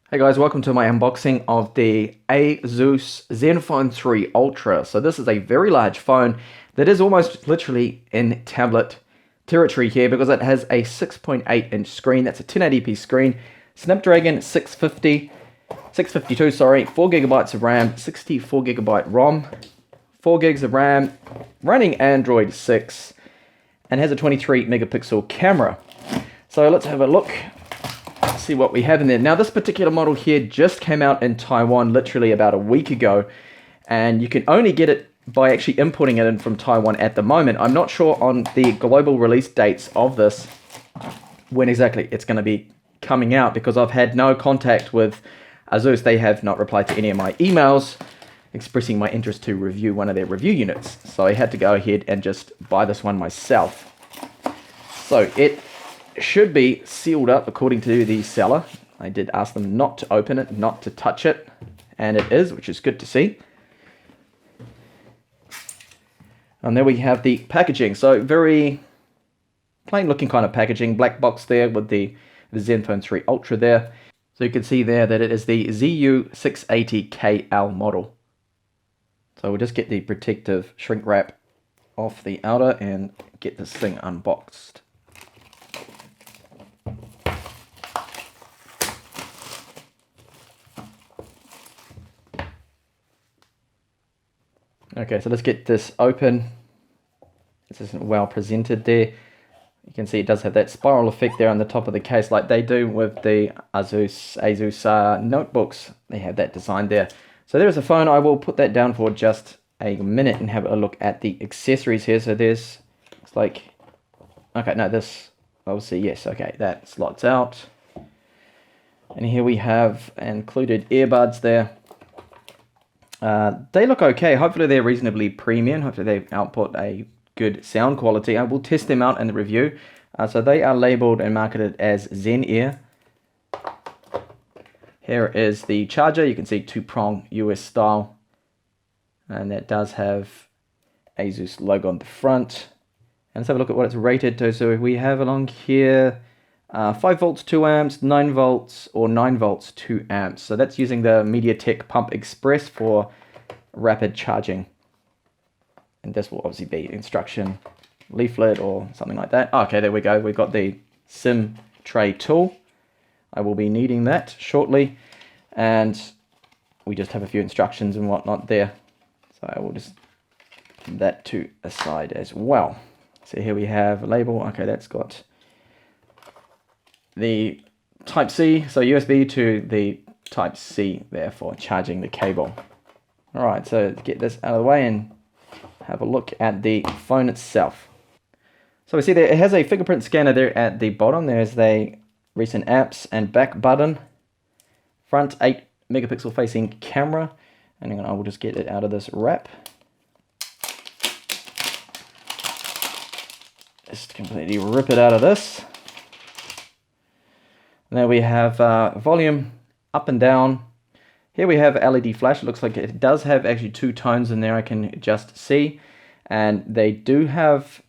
Hey guys, welcome to my unboxing of the ASUS Zenfone 3 Ultra. So this is a very large phone that is almost literally in tablet territory here because it has a 6.8-inch screen. That's a 1080p screen. Snapdragon 652, 4 gigabytes of RAM, 64 gigabyte ROM, 4 gigs of RAM, running Android 6, and has a 23 megapixel camera. So let's have a look. See what we have in there. Now this particular model here just came out in Taiwan literally about a week ago, and you can only get it by actually importing it in from Taiwan at the moment. I'm not sure on the global release dates of this when exactly it's going to be coming out, because I've had no contact with ASUS. They have not replied to any of my emails expressing my interest to review one of their review units, so I had to go ahead and just buy this one myself. So it should be sealed up according to the seller. I did ask them not to open it, not to touch it, and it is, which is good to see. And there we have the packaging. So very plain looking kind of packaging, black box there with the Zenfone 3 Ultra there. So you can see there that it is the ZU680KL model. So we'll just get the protective shrink wrap off the outer and get this thing unboxed. Okay, so let's get this open. This isn't well presented there. You can see it does have that spiral effect there on the top of the case like they do with the ASUS notebooks. They have that design there. So there's a phone. I will put that down for just a minute and have a look at the accessories here. So there's, it's like, okay, no, this, obviously, yes, okay, that slots out. And here we have included earbuds there. They look okay. Hopefully they're reasonably premium. Hopefully they output a good sound quality. I will test them out in the review. So they are labeled and marketed as Zen Ear. Here is the charger. You can see 2-prong US style. And that does have ASUS logo on the front. And let's have a look at what it's rated to. So we have along here 5 volts 2 amps, 9 volts, or 9 volts 2 amps. So that's using the MediaTek Pump Express for rapid charging. And this will obviously be instruction leaflet or something like that. Okay, there we go. We've got the SIM tray tool. I will be needing that shortly. And we just have a few instructions and whatnot there. So I will just put that to a side as well. So here we have a label. Okay, that's got the Type-C, so USB to the Type-C there for charging the cable. Alright, so to get this out of the way and have a look at the phone itself. So we see that it has a fingerprint scanner there at the bottom. There's the recent apps and back button. Front 8 megapixel facing camera. And I will just get it out of this wrap. Just completely rip it out of this. There we have volume up and down. Here we have LED flash. It looks like it does have actually 2 tones in there, I can just see. And they do have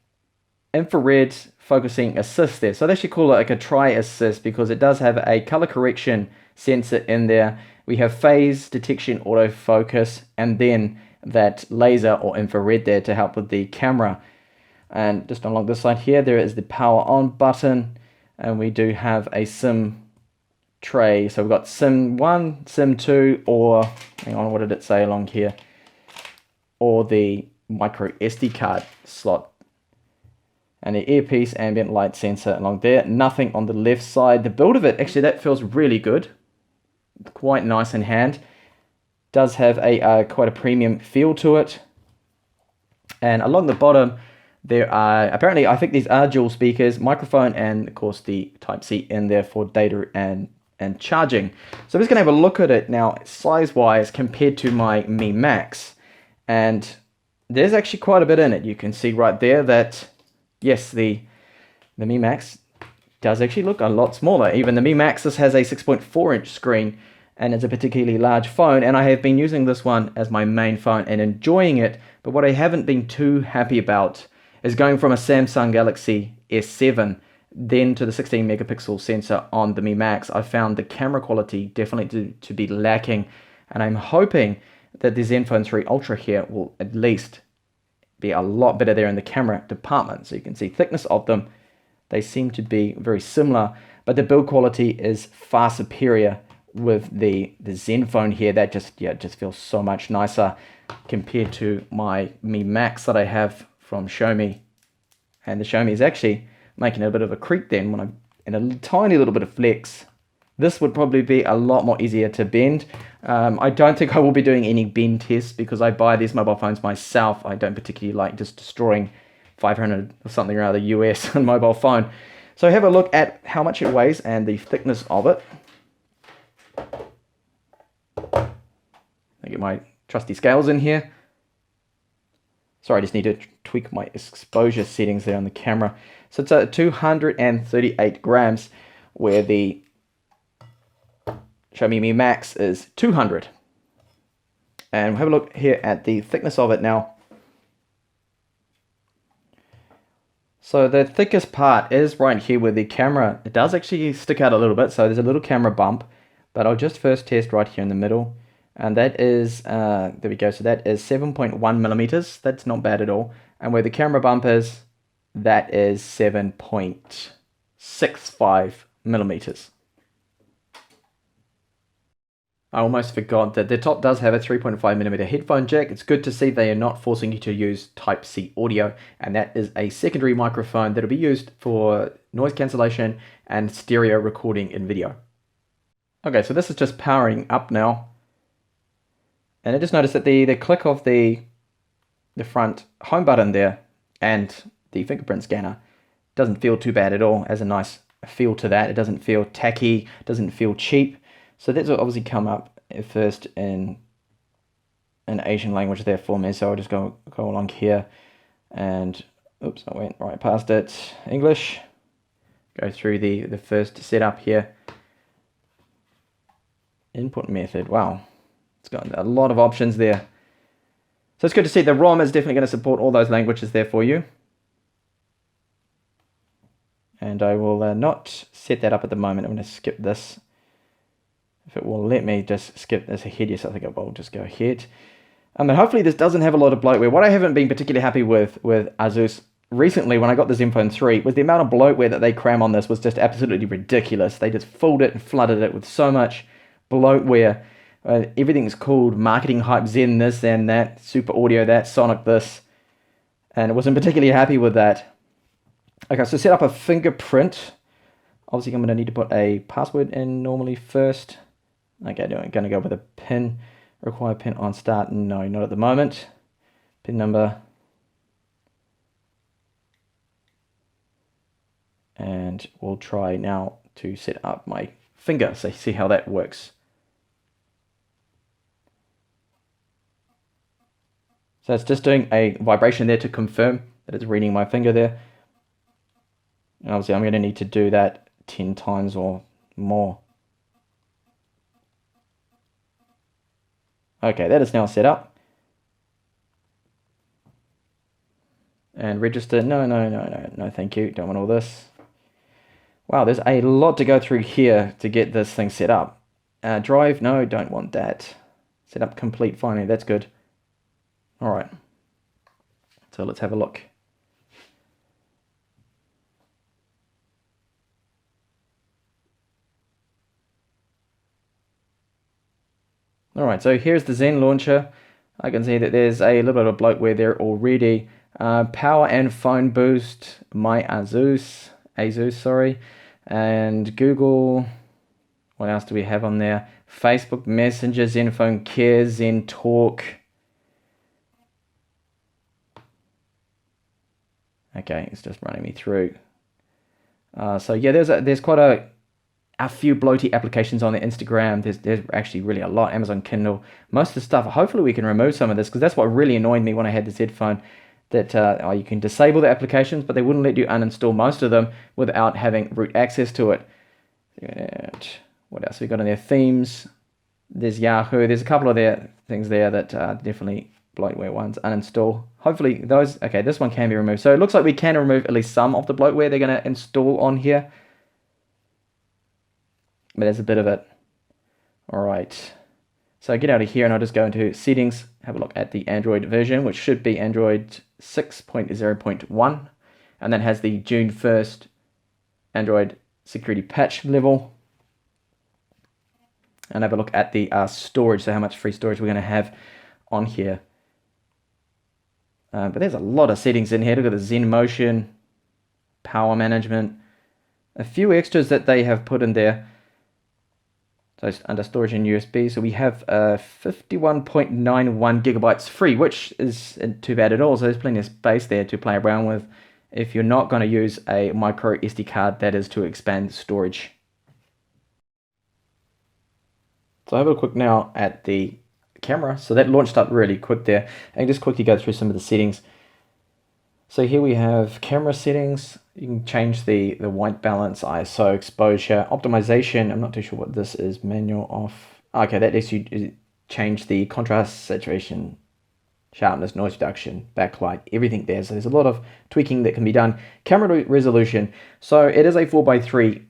infrared focusing assist there. So they should call it like a tri-assist because it does have a color correction sensor in there. We have phase detection, autofocus, and then that laser or infrared there to help with the camera. And just along this side here, there is the power on button. And we do have a SIM tray. So we've got SIM 1, SIM 2, or, hang on, what did it say along here? Or the micro SD card slot. And the earpiece ambient light sensor along there. Nothing on the left side. The build of it, actually, that feels really good. Quite nice in hand. Does have a quite a premium feel to it. And along the bottom, there are, apparently, I think these are dual speakers, microphone, and of course the Type-C in there for data and charging. So I'm just going to have a look at it now, size-wise, compared to my Mi Max. And there's actually quite a bit in it. You can see right there that, yes, the Mi Max does actually look a lot smaller. Even the Mi Max, this has a 6.4-inch screen, and it's a particularly large phone, and I have been using this one as my main phone and enjoying it. But what I haven't been too happy about is going from a Samsung Galaxy S7 then to the 16 megapixel sensor on the Mi Max, I found the camera quality definitely to be lacking, and I'm hoping that the Zenfone 3 Ultra here will at least be a lot better there in the camera department. So you can see thickness of them, they seem to be very similar, but the build quality is far superior with the Zenfone here. That just feels so much nicer compared to my Mi Max that I have from Xiaomi. And the Xiaomi is actually making a bit of a creak then when I'm in a tiny little bit of flex. This would probably be a lot more easier to bend. I don't think I will be doing any bend tests because I buy these mobile phones myself. I don't particularly like just destroying 500 or something or other US on mobile phone. So have a look at how much it weighs and the thickness of it. I get my trusty scales in here. Sorry, I just need to tweak my exposure settings there on the camera. So it's at 238 grams, where the Xiaomi Mi Max is 200. And we'll have a look here at the thickness of it now. So the thickest part is right here where the camera, it does actually stick out a little bit, so there's a little camera bump, but I'll just first test right here in the middle. And that is, there we go, so that is 7.1 millimeters. That's not bad at all. And where the camera bump is, that is 7.65 millimeters. I almost forgot that the top does have a 3.5mm headphone jack. It's good to see they are not forcing you to use Type-C audio, and that is a secondary microphone that will be used for noise cancellation and stereo recording in video. Okay, so this is just powering up now. And I just noticed that the click of the front home button there and the fingerprint scanner doesn't feel too bad at all. It has a nice feel to that. It doesn't feel tacky, doesn't feel cheap. So that's what obviously come up first in an Asian language there for me. So I'll just go along here and, oops, I went right past it. English, go through the first setup here. Input method, wow. It's got a lot of options there. So it's good to see the ROM is definitely going to support all those languages there for you. And I will not set that up at the moment. I'm going to skip this. If it will let me just skip this ahead, yes, I think I will just go ahead. And hopefully this doesn't have a lot of bloatware. What I haven't been particularly happy with ASUS recently when I got the Zenfone 3 was the amount of bloatware that they cram on this was just absolutely ridiculous. They just filled it and flooded it with so much bloatware. Everything's called marketing hype Zen this and that, super audio that, sonic this, and I wasn't particularly happy with that. Okay, so set up a fingerprint. Obviously I'm going to need to put a password in normally first. Okay, I'm going to go with a pin. Require pin on start. No, not at the moment. Pin number. And we'll try now to set up my finger, so see how that works. So it's just doing a vibration there to confirm that it's reading my finger there. And obviously I'm going to need to do that 10 times or more. Okay, that is now set up. And register, no, thank you, don't want all this. Wow, there's a lot to go through here to get this thing set up. Drive, no, don't want that. Set up complete, finally, that's good. All right, so let's have a look. All right, so here's the Zen launcher. I can see that there's a little bit of bloatware there already. Power and phone boost, my ASUS, sorry, and Google. What else do we have on there? Facebook Messenger, Zenfone Care, Zen Talk. Okay, it's just running me through. So yeah, there's quite a few bloaty applications on the Instagram. There's actually really a lot. Amazon Kindle, most of the stuff. Hopefully we can remove some of this, because that's what really annoyed me when I had the Z phone. That you can disable the applications, but they wouldn't let you uninstall most of them without having root access to it. And what else we got on there? Themes. There's Yahoo. There's a couple of things there that definitely bloatware ones, uninstall. Hopefully those, okay, this one can be removed. So it looks like we can remove at least some of the bloatware they're going to install on here. But there's a bit of it. All right. So get out of here and I'll just go into settings, have a look at the Android version, which should be Android 6.0.1. And then has the June 1st Android security patch level. And have a look at the storage, so how much free storage we're going to have on here. But there's a lot of settings in here. Look at the Zen Motion, power management, a few extras that they have put in there. So it's under storage and USB. So we have 51.91 gigabytes free, which isn't too bad at all. So there's plenty of space there to play around with if you're not going to use a micro SD card that is to expand storage. So have a quick now at the camera. So that launched up really quick there. And just quickly go through some of the settings. So here we have camera settings. You can change the white balance, ISO, exposure, optimization. I'm not too sure what this is. Manual off. Okay, that lets you change the contrast, saturation, sharpness, noise reduction, backlight, everything there. So there's a lot of tweaking that can be done. Camera resolution. So it is a 4:3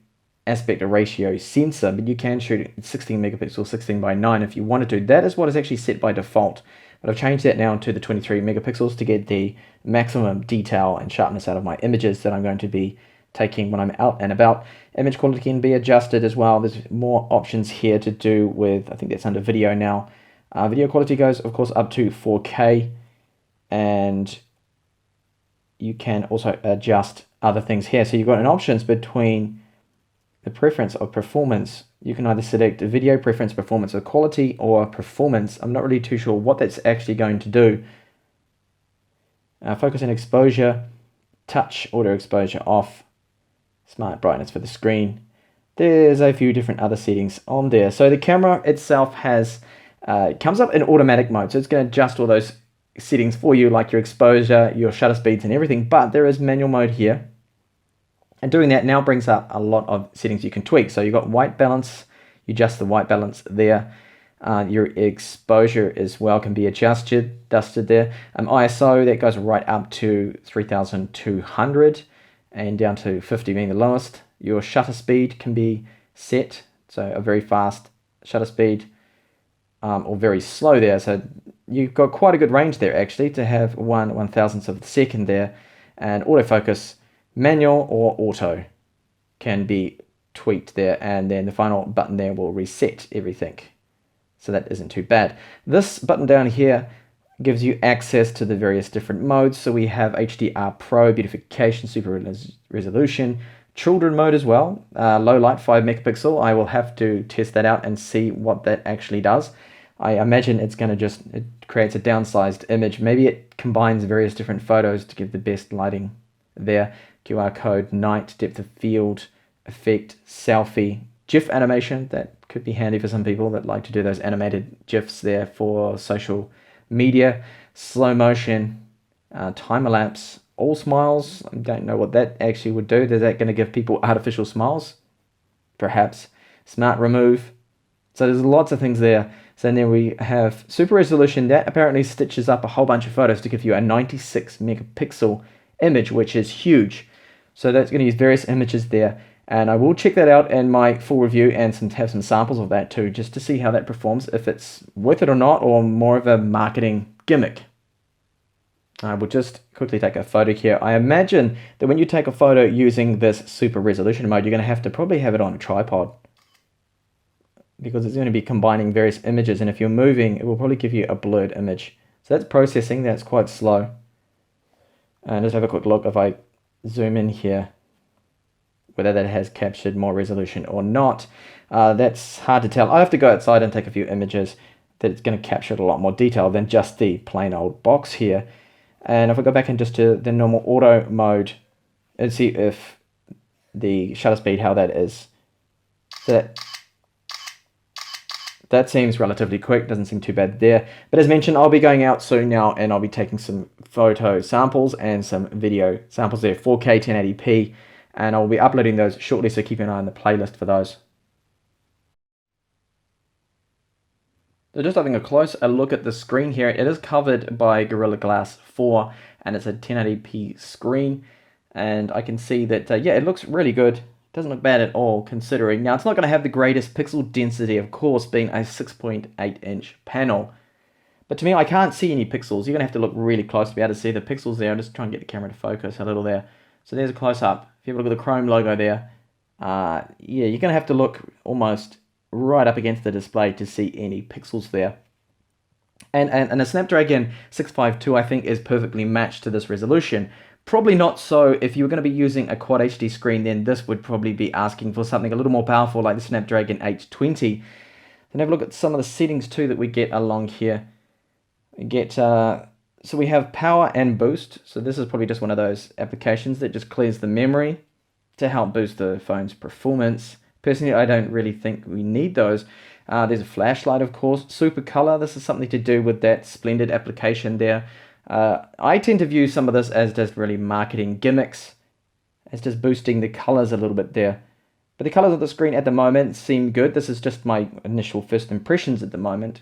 aspect ratio sensor, but you can shoot 16 megapixels, 16:9 if you wanted to. That is what is actually set by default. But I've changed that now to the 23 megapixels to get the maximum detail and sharpness out of my images that I'm going to be taking when I'm out and about. Image quality can be adjusted as well. There's more options here to do with, I think that's under video now. Video quality goes, of course, up to 4K, and you can also adjust other things here. So you've got an options between the preference of performance. You can either select video preference, performance or quality, or performance. I'm not really too sure what that's actually going to do. Focus and exposure, touch auto exposure off, smart brightness for the screen. There's a few different other settings on there. So the camera itself has comes up in automatic mode, so it's going to adjust all those settings for you, like your exposure, your shutter speeds and everything, but there is manual mode here. And doing that now brings up a lot of settings you can tweak. So you've got white balance, you adjust the white balance there. Your exposure as well can be adjusted there. ISO, that goes right up to 3200 and down to 50 being the lowest. Your shutter speed can be set, so a very fast shutter speed or very slow there. So you've got quite a good range there actually to have 1/1000th of a second there. And autofocus, manual or auto, can be tweaked there, and then the final button there will reset everything. So that isn't too bad. This button down here gives you access to the various different modes. So we have HDR Pro, beautification, super resolution, children mode as well, low light 5 megapixel. I will have to test that out and see what that actually does. I imagine it's going to it creates a downsized image. Maybe it combines various different photos to give the best lighting there. QR code, night, depth of field, effect, selfie, GIF animation. That could be handy for some people that like to do those animated GIFs there for social media. Slow motion, timer lapse, all smiles. I don't know what that actually would do. Is that going to give people artificial smiles? Perhaps. Smart remove. So there's lots of things there. So then we have super resolution. That apparently stitches up a whole bunch of photos to give you a 96 megapixel image, which is huge. So that's going to use various images there, and I will check that out in my full review and have some samples of that too, just to see how that performs, if it's worth it or not, or more of a marketing gimmick. I will just quickly take a photo here. I imagine that when you take a photo using this super resolution mode, you're going to have to probably have it on a tripod, because it's going to be combining various images, and if you're moving, it will probably give you a blurred image. So that's processing, that's quite slow. And let's have a quick look if I zoom in here, whether that has captured more resolution or not. That's hard to tell. I have to go outside and take a few images that it's going to capture a lot more detail than just the plain old box here. And if I go back in just to the normal auto mode and see if the shutter speed, how that is. So that seems relatively quick, doesn't seem too bad there. But as mentioned, I'll be going out soon now and I'll be taking some photo samples and some video samples there, 4K 1080p, and I'll be uploading those shortly, so keep an eye on the playlist for those. So just having a closer look at the screen here, it is covered by Gorilla Glass 4 and it's a 1080p screen. And I can see that, yeah, it looks really good. Doesn't look bad at all considering. Now, it's not going to have the greatest pixel density, of course, being a 6.8-inch panel. But to me, I can't see any pixels. You're going to have to look really close to be able to see the pixels there. I'm just trying to get the camera to focus a little there. So there's a close-up. If you have a look at the Chrome logo there, yeah, you're going to have to look almost right up against the display to see any pixels there. And a Snapdragon 652, I think, is perfectly matched to this resolution. Probably not so if you were going to be using a Quad HD screen, then this would probably be asking for something a little more powerful like the Snapdragon 820. Then have a look at some of the settings too that we get along here. We get, so we have power and boost. So this is probably just one of those applications that just clears the memory to help boost the phone's performance. Personally, I don't really think we need those. There's a flashlight, of course. Super color, this is something to do with that Splendid application there. I tend to view some of this as just really marketing gimmicks, as just boosting the colors a little bit there. But the colors of the screen at the moment seem good. This is just my initial first impressions at the moment.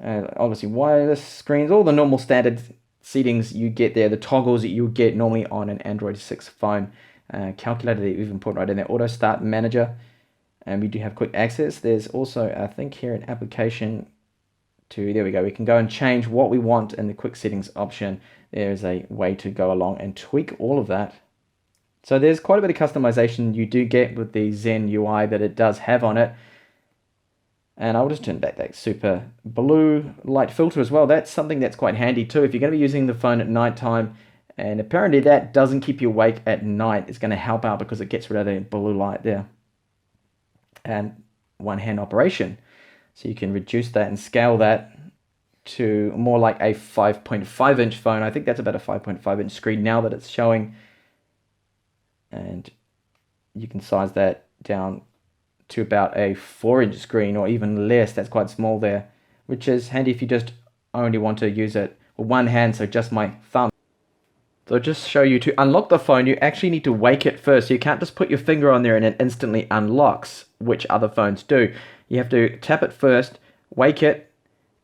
Obviously wireless screens, all the normal standard settings you get there, the toggles that you get normally on an Android 6 phone. Calculator they even put right in there, auto start manager. And we do have quick access. There's also, I think here, an application to, there we go, we can go and change what we want in the quick settings option. There's a way to go along and tweak all of that. So there's quite a bit of customization you do get with the Zen UI that it does have on it. And I'll just turn back that super blue light filter as well. That's something that's quite handy too if you're going to be using the phone at night time. And apparently that doesn't keep you awake at night. It's going to help out because it gets rid of the blue light there. And one-hand operation. So you can reduce that and scale that to more like a 5.5-inch phone. I think that's about a 5.5-inch screen now that it's showing. And you can size that down to about a 4-inch screen or even less. That's quite small there, which is handy if you just only want to use it with one hand, so just my thumb. So just show you, to unlock the phone, you actually need to wake it first. So you can't just put your finger on there and it instantly unlocks, which other phones do. You have to tap it first, wake it,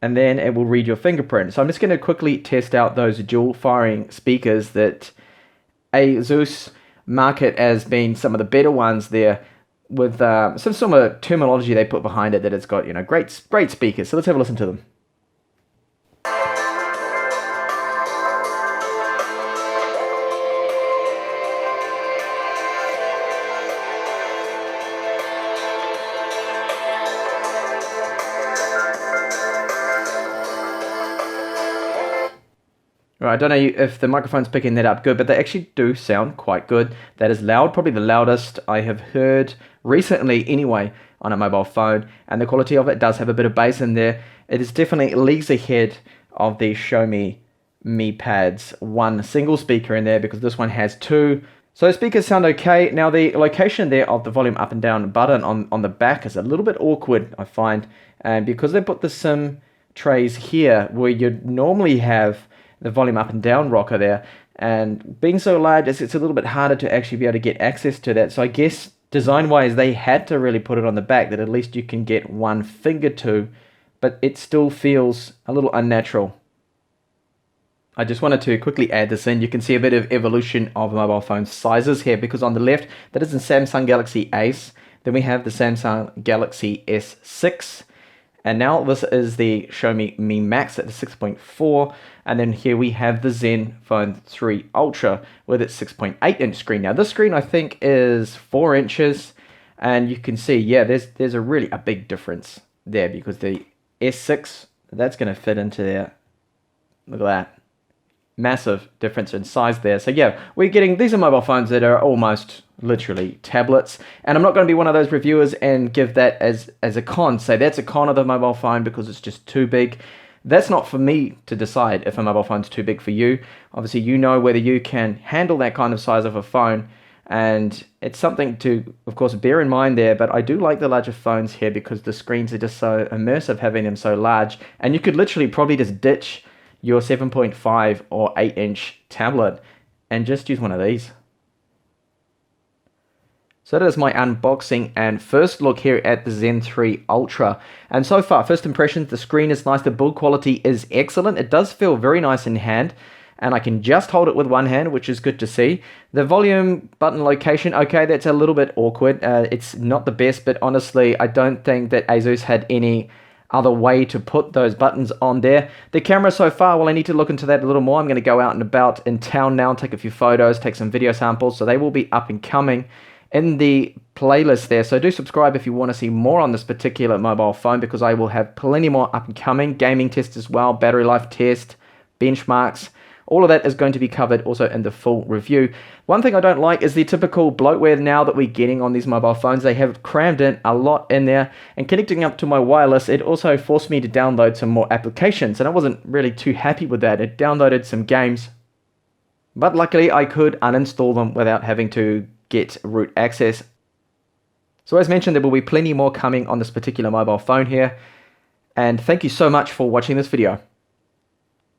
and then it will read your fingerprint. So I'm just going to quickly test out those dual firing speakers that ASUS market as being some of the better ones there, with some sort of terminology they put behind it that it's got, you know, great speakers. So let's have a listen to them. I don't know if the microphone's picking that up good, but they actually do sound quite good. That is loud, probably the loudest I have heard recently anyway on a mobile phone, and the quality of it does have a bit of bass in there. It is definitely leagues ahead of the Xiaomi Mi Pads one single speaker in there, because this one has two. So speakers sound okay. Now the location there of the volume up and down button on the back is a little bit awkward, I find, and because they put the SIM trays here where you'd normally have the volume up and down rocker there, and being so large, it's a little bit harder to actually be able to get access to that. So I guess design wise they had to really put it on the back that at least you can get one finger to, but it still feels a little unnatural. I just wanted to quickly add this in. You can see a bit of evolution of mobile phone sizes here, because on the left that is the Samsung Galaxy Ace, then we have the Samsung Galaxy S6, and now this is the Xiaomi Mi Max at the 6.4, and then here we have the Zenfone 3 Ultra with its 6.8-inch screen. Now this screen I think is 4 inches, and you can see, yeah, there's a really a big difference there, because the S6, that's going to fit into there. Look at that. Massive difference in size there. So yeah, we're getting, these are mobile phones that are almost literally tablets, and I'm not going to be one of those reviewers and give that as a con, say that's a con of the mobile phone because it's just too big. That's not for me to decide if a mobile phone's too big for you. Obviously you know whether you can handle that kind of size of a phone, and it's something to, of course, bear in mind there. But I do like the larger phones here because the screens are just so immersive having them so large, and you could literally probably just ditch your 7.5 or 8-inch tablet and just use one of these. So that is my unboxing and first look here at the Zen 3 Ultra. And so far, first impressions, the screen is nice, the build quality is excellent. It does feel very nice in hand, and I can just hold it with one hand, which is good to see. The volume button location, okay, that's a little bit awkward. It's not the best, but honestly, I don't think that ASUS had any other way to put those buttons on there. The camera so far, well, I need to look into that a little more. I'm going to go out and about in town now, take a few photos, take some video samples, so they will be up and coming in the playlist there. So do subscribe if you want to see more on this particular mobile phone, because I will have plenty more up and coming. Gaming test as well, battery life test, benchmarks. All of that is going to be covered also in the full review. One thing I don't like is the typical bloatware now that we're getting on these mobile phones. They have crammed in a lot in there, and connecting up to my wireless, it also forced me to download some more applications, and I wasn't really too happy with that. It downloaded some games, but luckily I could uninstall them without having to get root access. So as mentioned, there will be plenty more coming on this particular mobile phone here, and thank you so much for watching this video.